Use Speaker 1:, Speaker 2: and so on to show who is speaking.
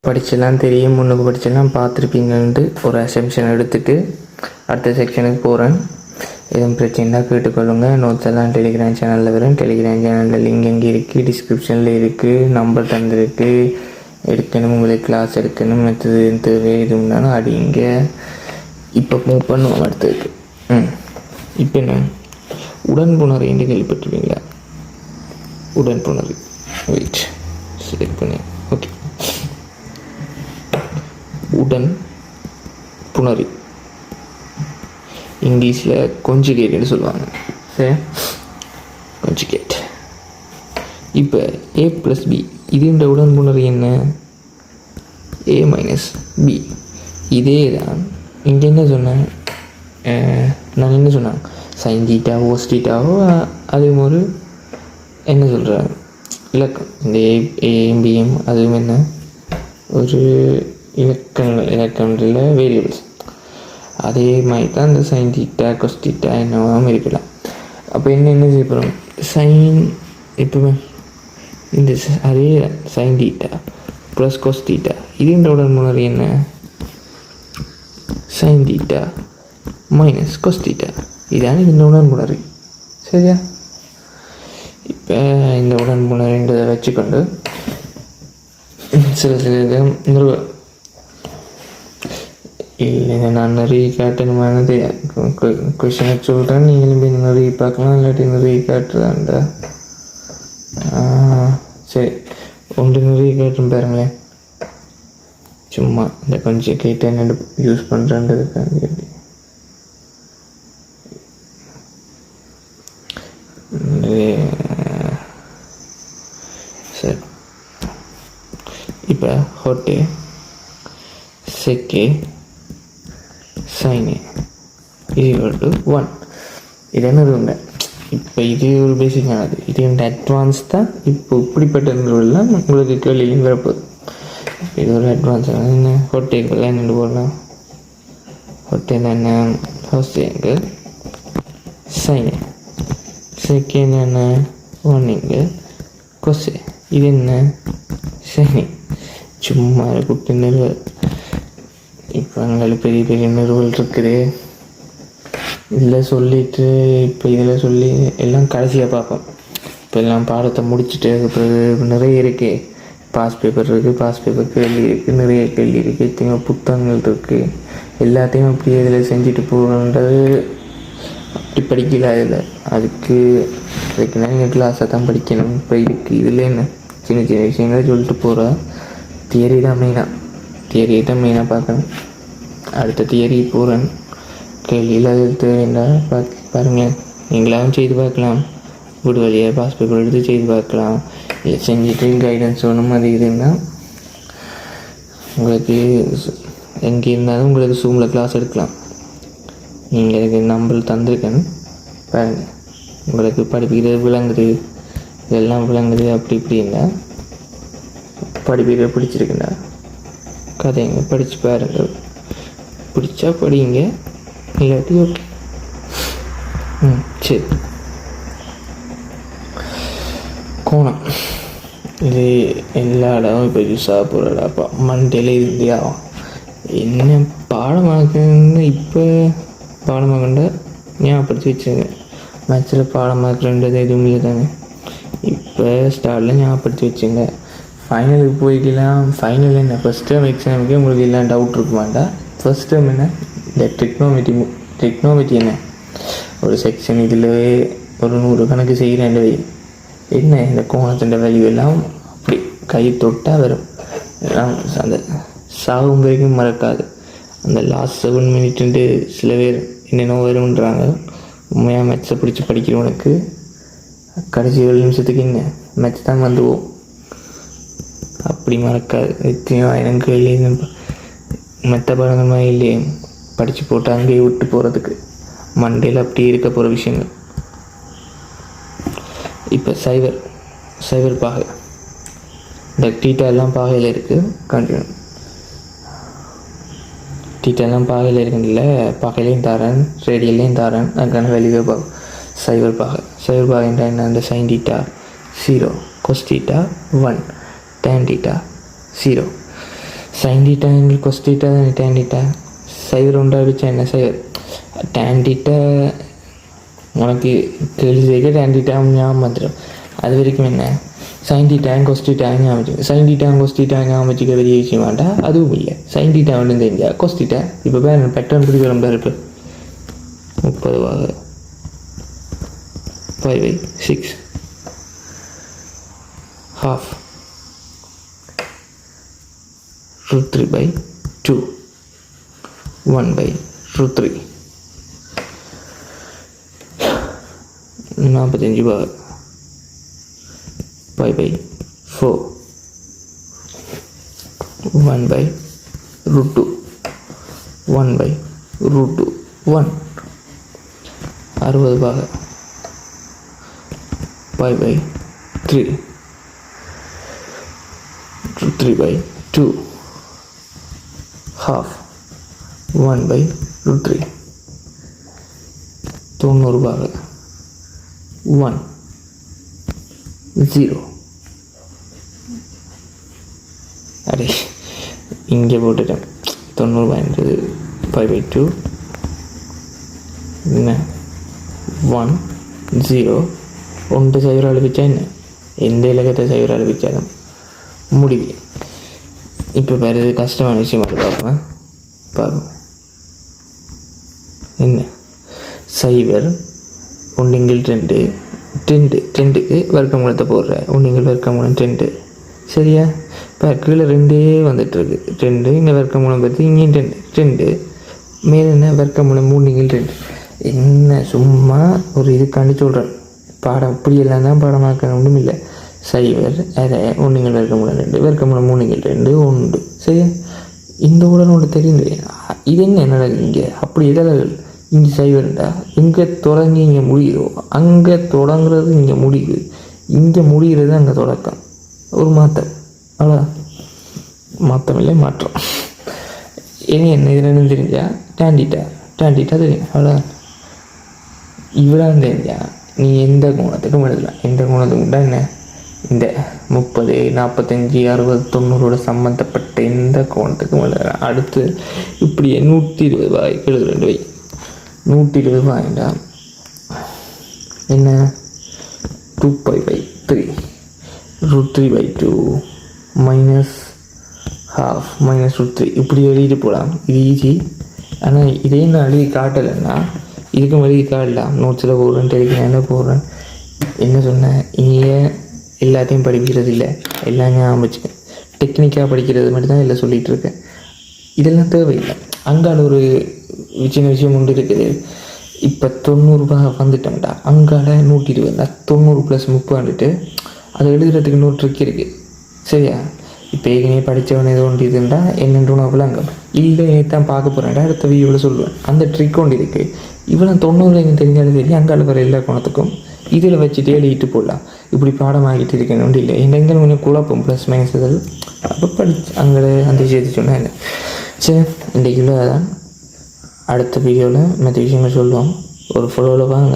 Speaker 1: படிச்செல்லாம் தெரியும், முன்னுக்கு படிச்செல்லாம் பார்த்துருப்பீங்கன்ட்டு ஒரு அசம்ஷன் எடுத்துகிட்டு அடுத்த செக்ஷனுக்கு போகிறேன். எதுவும் பிரச்சனைனா கேட்டுக்கொள்ளுங்க. நோட்ஸ் எல்லாம் டெலிகிராம் சேனலில் வரும். டெலிகிராம் சேனலில் லிங்க் எங்கே இருக்குது, டிஸ்கிரிப்ஷனில் இருக்குது, நம்பர் தந்துருக்கு. எடுக்கணும், உங்களுக்கு கிளாஸ் எடுக்கணும், மற்றது தேவை எதுவும்னாலும் அடிங்க. இப்போ மூவ் பண்ணுவோம் அடுத்ததுக்கு. இப்போ என்ன உடன்புணர்வு என்று கேள்விப்பட்டிருப்பீங்களா? உடன்புணர்வு வெயிட் செலக்ட் பண்ணி ஓகே. உடன் புணரி இங்கிலீஷில் கொஞ்சுகேட்னு சொல்லுவாங்க. சரி, கொஞ்சுகேட். இப்போ ஏ ப்ளஸ் பி இதுன்ற உடன் புணரி என்ன? ஏ மைனஸ் பி. இதே தான் இங்கே என்ன சொன்னேன் நான், என்ன சொன்னேன்? சைன் தீட்டா ஓஸ் தீட்டாவோ அதே ஒரு என்ன சொல்கிறேன் இலக்கம். இந்த ஏஎம் பிஎம் அதுவும் என்ன ஒரு இலக்கங்களில் வேரியபிள்ஸ். அதே மாதிரி தான் இந்த சைன் தீட்டா கொஸ் தீட்டா என்னவாகவும் இருக்கலாம். அப்போ என்ன செய்ய போகிறோம்? சைன் இப்போ இந்த அதே sine theta plus cos theta இதுன்ற உடன்புணர்வு என்ன? Sine theta minus cos theta. இதான இந்த உடன்புணர்வு. சரியா? இப்போ இந்த உடன்புணர்வுன்றதை வச்சுக்கொண்டு சில நிறுவ இல்லை, நான் நிறைய காட்டணுமானது கொஷனை சொல்கிறேன். நீங்களும் போய் நிறைய பார்க்கலாம், இல்லாட்டி நிறைய காட்டுறாண்டா. சரி, ஒன்று நிறைய காட்டும் பாருங்களேன். சும்மா இந்த கொஞ்சம் கேட்டு என்ன யூஸ் பண்ணுறேன்றதுக்காக. சரி, இப்போ ஹோட்டே செக்கே சைனே ஈக்குவல் டு 1. இது என்ன இருக்குங்க? இப்போ இது ஒரு பேசிக்கானது. இது இந்த அட்வான்ஸ் தான். இப்போ இப்படிப்பட்ட நிறுவனம் உங்களுக்கு கேள்வியும் வரப்போகுது. இது ஒரு அட்வான்ஸ். என்ன ஹோட்டேக்குள்ள என்னென்னு போடலாம்? ஹோட்டேல் என்ன? ஃபர்ஸ்ட் எங்கே சைனே, செகண்ட் என்ன 1 இங்கே கொசே. இது என்ன? சைனே. சும்மா குட்டி நிறுவல். இப்போ எங்களுக்கு பெரிய பெரிய நிறுவல் இருக்குது. இதில் சொல்லிவிட்டு இப்போ இதில் சொல்லி எல்லாம் கடைசியாக பார்ப்போம். இப்போ எல்லாம் பாடத்தை முடிச்சுட்டு இப்போ நிறைய இருக்குது. பாஸ் பேப்பர் இருக்குது, பாஸ் பேப்பர் கேள்வி இருக்குது, நிறைய கேள்வி இருக்குது, எத்தனையோ புத்தகங்கள் இருக்குது. எல்லாத்தையும் அப்படி இதில் செஞ்சுட்டு போகணுன்றது அப்படி படிக்கல. இதில் அதுக்கு நீங்கள் கிளாஸை தான் படிக்கணும். இப்போ இதில் என்ன சின்ன சின்ன விஷயங்களை சொல்லிட்டு போகிற தியரி தான் மெயினாக. தியரியை தான் மெயினாக பார்க்கணும். அடுத்த தியரி போகிறேன். கேள்வியில் அது தேவைன்னா பாருங்களேன். நீங்களாகவும் செய்து பார்க்கலாம். வீடு வழியாக பாஸ் பேப்பர் எடுத்து செய்து பார்க்கலாம். இல்லை செஞ்சுட்டு கைடன்ஸ் வேணும் அது இதுன்னா உங்களுக்கு எங்கே இருந்தாலும் உங்களுக்கு ஜூமில் கிளாஸ் எடுக்கலாம். நீங்கள் எனக்கு நம்பர் தந்திருக்கேன்னு பாருங்கள். உங்களுக்கு படிப்புகிறது விளங்குது, இதெல்லாம் விளங்குது. அப்படி இப்படின்னா படிப்புகிறது பிடிச்சிருக்குண்ணா கதைங்க படித்து பாருங்கள். பிடிச்சா படிங்க, இல்லாட்டி ஓகே. சரி, கோணம் இது எல்லா இடமும் இப்போ யூஸாக போகிறடாப்பா. மண்டேல இருந்தே ஆகும். என்ன பாடமாக்குன்னு இப்போ பாடமாக்கண்ட ஞாபகப்படுத்தி வச்சுருங்க. மேட்சில் பாடமாக்குறது எதுவும் இல்லை தானே. இப்போ ஸ்டார்டில் ஞாபகப்படுத்தி வச்சுங்க. ஃபைனலுக்கு போய்க்கலாம். ஃபைனல் என்ன ஃபஸ்ட் டேர்ம் எக்ஸாமுக்கே உங்களுக்கு எல்லாம் டவுட் இருக்க வேண்டாம். ஃபஸ்ட் டேர்ம் என்ன இந்த ட்ரிக்னோமெட்ரி என்ன ஒரு செக்ஷன். இதில் ஒரு 100 கணக்கு செய்கிறேன். என்ன இந்த கோணத்தின் வேல்யூ எல்லாம் அப்படி கை தொட்டால் வரும். அந்த சாகும் வரைக்கும் மறக்காது. அந்த லாஸ்ட் 7 மினிட்டு சில பேர் என்னென்ன வரும்ன்றாங்க. உண்மையாக மேட்ச்சை பிடிச்சி படிக்கிறவனுக்கு கடைசி 7 நிமிஷத்துக்கு என்ன மேட்ச் தான் வந்துவோம். அப்படி மறக்காது. எத்தனையோ ஆயிரம் கேள்வி மற்ற படங்கள் மாதிரி இல்லையே படித்து போட்டு அங்கேயே விட்டு போகிறதுக்கு மண்டையில் அப்படியே இருக்க போகிற விஷயங்கள். இப்போ சைவர் பாகை. இந்த டீட்டா எல்லாம் பாகையில் இருக்குது. கண்டினியூ டீட்டா எல்லாம் பாகையில் இருக்குதுல்ல. பாகையிலையும் தாரேன், ரேடியல்லையும் தாரேன். அதுக்கான வெளியே சைவர் பாகை. சைவர் பாகைன்ற என்ன? அந்த sine theta 0, cos theta 1, tan theta 0. Sine theta எங்களுக்கு கொஸ் டீட்டா தானே டேன் டீட்டா. சைவர் உண்டா வச்சா என்ன சைவர் டேன் டீட்டா உனக்கு கேள்வி செய்ய டேன் டீட்டா ஞாபகம் வந்துடும். அது வரைக்கும் என்ன சைன் டீட்டாங்க கொஸ் டீட்டாங்க ஞாபகம் வச்சுக்க. சைன் டீட்டாங்க கொஸ் டீட்டாங்க ஞாபகம் வச்சுக்க பெரிய விஷயம் வேண்டாம். அதுவும் இல்லை சைன் டீட்டா வந்து தெரிஞ்சா கொஸ் டீட்டா இப்போ பேட்டர்ன் பிடிக்க ரொம்ப இருப்பு 30 5/6 half √3/2 1/√3 45 5/4 1/√2 1/√2 1 60 5/3 3/2 half 1/√3 90 1 0. அடே இங்கே போட்டுட்டேன் 90 5/2 என்ன 1 0 ஒன்று சைவர அழுப்பிச்சா என்ன எந்த இலக்கத்தை சைவர அழுப்பிச்சாலும் முடிவு. இப்போ வேறு கஷ்டமான விஷயம் பார்ப்போம். என்ன சைவர் ஒன்றுங்கள் 2க்கு வர்க்கமூலத்தை போடுற ஒன்றுங்கள் வர்க்கமூலம் 2 சரியா. இப்போ கீழே 2 வந்துட்டுருக்கு 2 இங்கே வர்க்கமூலம் பார்த்து இங்கேயும் 2 மேலே என்ன வர்க்கமூலம் 3 என்ன சும்மா ஒரு இதுக்காண்டி சொல்கிறேன். பாடம் இப்படியெல்லாம் தான் பாடமாக்க ஒன்றும் இல்லை. சைவர் அதை ஒன்றுங்கள் வர்க்கமூலம் 2 வர்க்கமூலம் 3 1 சரியா. இந்த உடனே ஒன்று தெரியுது இது என்ன நடக்குது இங்கே அப்படி எதனால் இங்கே சைவர்ண்டா இங்கே தொடங்கி இங்கே முடிகிறோம். அங்கே தொடங்குறது இங்கே முடியுது, இங்கே முடிகிறது அங்கே தொடக்கம். ஒரு மாற்றம் அவ்வளோ மாற்றம் இல்லை மாற்றம். இனி என்ன இது ரெண்டும் தெரிஞ்சா டேண்டிட்டா தெரியும் அவ்வளோ. இவ்வளோ தெரிஞ்சா நீ எந்த கோணத்துக்கும் எழுதலாம். எந்த கோணத்துக்கு உண்டா என்ன இந்த 30 45 60 90 சம்மந்தப்பட்ட எந்த கோணத்துக்கும் எழுதலாம். அடுத்து இப்படியே 120 எழுதுறேன் 120 என்ன 2π/3 √3/2 -half -√3 இப்படி எழுதிட்டு போகலாம். இது ஈஸி. ஆனால் இதே நான் எழுதி காட்டலைன்னா இதுக்கும் எழுதி காட்டலாம். நோட்ஸில் போடுறேன் டெலிகிராமில் போடுறேன். என்ன சொன்னேன் இங்கே எல்லாத்தையும் படிக்கிறது இல்லை, எல்லாம் ஞாபகம் வச்சுக்க. டெக்னிக்காக படிக்கிறது மட்டும்தான் இல்லை சொல்லிகிட்டு இருக்கேன். இதெல்லாம் தேவையில்லை. அங்கால ஒரு சின்ன விஷயம் ஒன்று இருக்குது. இப்போ 90 வந்துட்டோம்டா அங்கால 120 90 + 30 வந்துட்டு அதை எழுதுறதுக்கு இன்னொரு ட்ரிக் இருக்குது சரியா. இப்போ ஏற்கனவே படித்தவன் ஏதோ ஒன்று இதுண்டா என்னென்று உணவுல அங்கே இல்லை தான் பார்க்க போகிறேன்டா அடுத்த வீடியோவில் சொல்லுவேன். அந்த ட்ரிக் ஒன்று இருக்குது. இவ்வளோ 90 எங்கே தெரிஞ்சாலும் சரி அங்கால வர எல்லா கோணத்துக்கும் இதில் வச்சுட்டு எழுதிட்டு போடலாம். இப்படி பாடமாகிட்டு இருக்கேன் ஒன்று இல்லை. எங்கே கொஞ்சம் குழப்பம் ப்ளஸ் மைனஸ் இதல் அப்போ படிச்சு அங்கே அந்த விஷயத்தை சொன்னேன் என்ன சரி. இன்றைக்குள்ள தான் அடுத்த வீடியோவில் மற்ற விஷயங்கள் சொல்லுவோம். ஒரு ஃபாலோவில் வாங்க.